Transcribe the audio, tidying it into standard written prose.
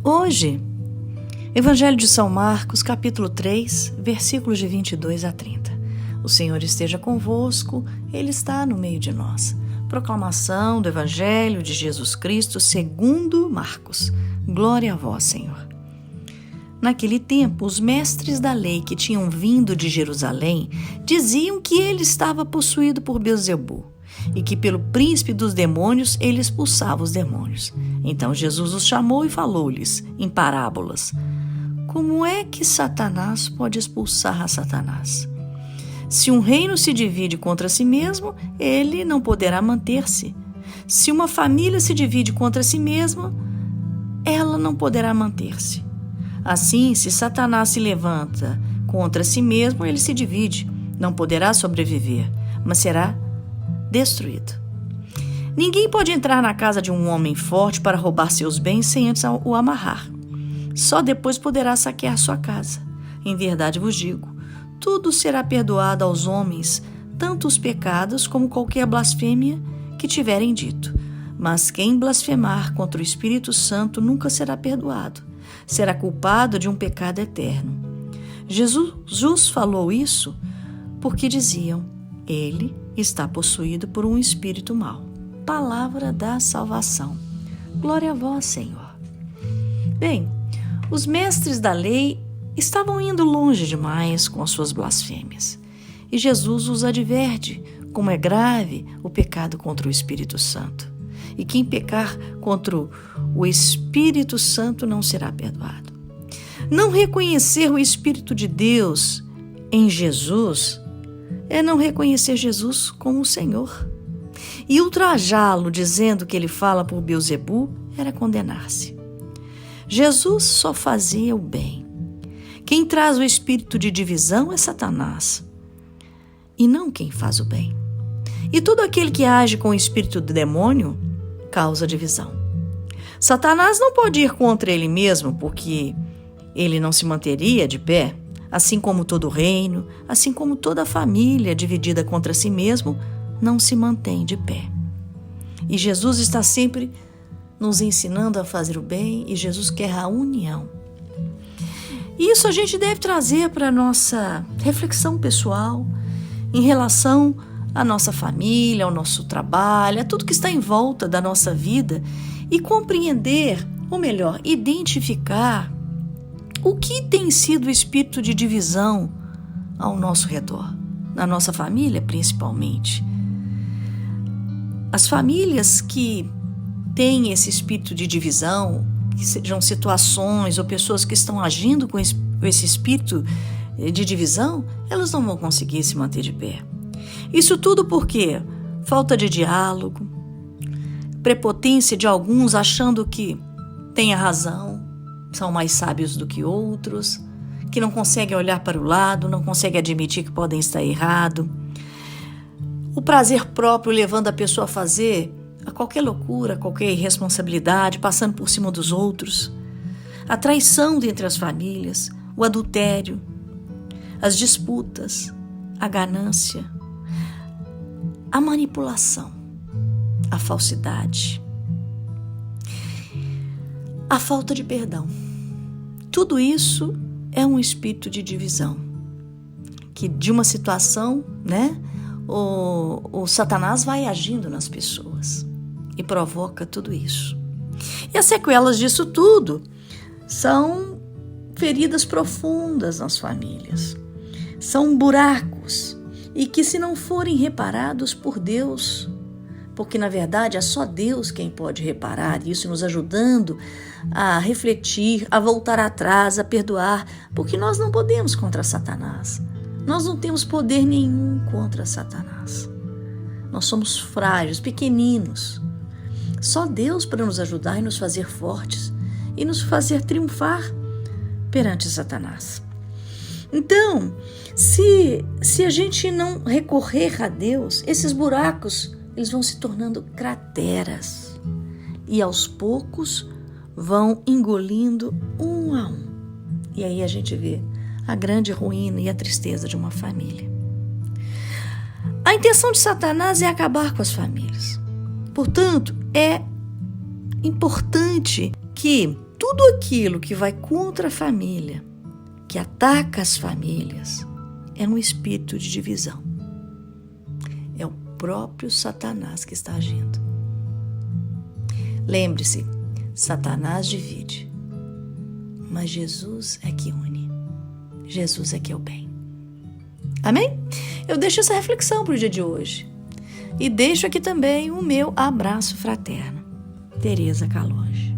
Hoje, Evangelho de São Marcos, capítulo 3, versículos de 22 a 30. O Senhor esteja convosco, Ele está no meio de nós. Proclamação do Evangelho de Jesus Cristo segundo Marcos. Glória a vós, Senhor. Naquele tempo, os mestres da lei que tinham vindo de Jerusalém diziam que ele estava possuído por Beelzebu e que pelo príncipe dos demônios ele expulsava os demônios. Então Jesus os chamou e falou-lhes em parábolas: como é que Satanás pode expulsar a Satanás? Se um reino se divide contra si mesmo, ele não poderá manter-se. Se uma família se divide contra si mesma, ela não poderá manter-se. Assim, se Satanás se levanta contra si mesmo, ele se divide, não poderá sobreviver, mas será destruído. Ninguém pode entrar na casa de um homem forte para roubar seus bens sem antes o amarrar. Só depois poderá saquear sua casa. Em verdade vos digo, tudo será perdoado aos homens, tanto os pecados como qualquer blasfêmia que tiverem dito. Mas quem blasfemar contra o Espírito Santo nunca será perdoado. Será culpado de um pecado eterno. Jesus falou isso porque diziam: ele está possuído por um espírito mau. Palavra da salvação. Glória a vós, Senhor. Bem, os mestres da lei estavam indo longe demais com as suas blasfêmias. E Jesus os adverte como é grave o pecado contra o Espírito Santo. E quem pecar contra o Espírito Santo não será perdoado. Não reconhecer o Espírito de Deus em Jesus é não reconhecer Jesus como o Senhor. E ultrajá-lo dizendo que ele fala por Beelzebu era condenar-se. Jesus só fazia o bem. Quem traz o espírito de divisão é Satanás, e não quem faz o bem. E todo aquele que age com o espírito do demônio causa divisão. Satanás não pode ir contra ele mesmo, porque ele não se manteria de pé, assim como todo reino, assim como toda família dividida contra si mesmo não se mantém de pé. E Jesus está sempre nos ensinando a fazer o bem, e Jesus quer a união. Isso a gente deve trazer para a nossa reflexão pessoal em relação à nossa família, ao nosso trabalho, a tudo que está em volta da nossa vida, e compreender, ou melhor, identificar o que tem sido o espírito de divisão ao nosso redor, na nossa família principalmente. As famílias que têm esse espírito de divisão, que sejam situações ou pessoas que estão agindo com esse espírito de divisão, elas não vão conseguir se manter de pé. Isso tudo porque falta de diálogo, prepotência de alguns achando que têm a razão, são mais sábios do que outros, que não conseguem olhar para o lado, não conseguem admitir que podem estar errados. O prazer próprio levando a pessoa a fazer a qualquer loucura, qualquer irresponsabilidade, passando por cima dos outros. A traição dentre as famílias, o adultério, as disputas, a ganância, a manipulação, a falsidade, a falta de perdão. Tudo isso é um espírito de divisão, que de uma situação, o Satanás vai agindo nas pessoas e provoca tudo isso. E as sequelas disso tudo são feridas profundas nas famílias, são buracos, e que se não forem reparados por Deus, porque na verdade é só Deus quem pode reparar isso, nos ajudando a refletir, a voltar atrás, a perdoar, porque nós não podemos contra Satanás. Nós não temos poder nenhum contra Satanás. Nós somos frágeis, pequeninos. Só Deus para nos ajudar e nos fazer fortes e nos fazer triunfar perante Satanás. Então, se a gente não recorrer a Deus, esses buracos eles vão se tornando crateras e aos poucos vão engolindo um a um. E aí a gente vê a grande ruína e a tristeza de uma família. A intenção de Satanás é acabar com as famílias. Portanto, é importante que tudo aquilo que vai contra a família, que ataca as famílias, é um espírito de divisão. É o próprio Satanás que está agindo. Lembre-se, Satanás divide, mas Jesus é que une. Jesus é que é o bem. Amém? Eu deixo essa reflexão para o dia de hoje. E deixo aqui também o meu abraço fraterno. Tereza Calonge.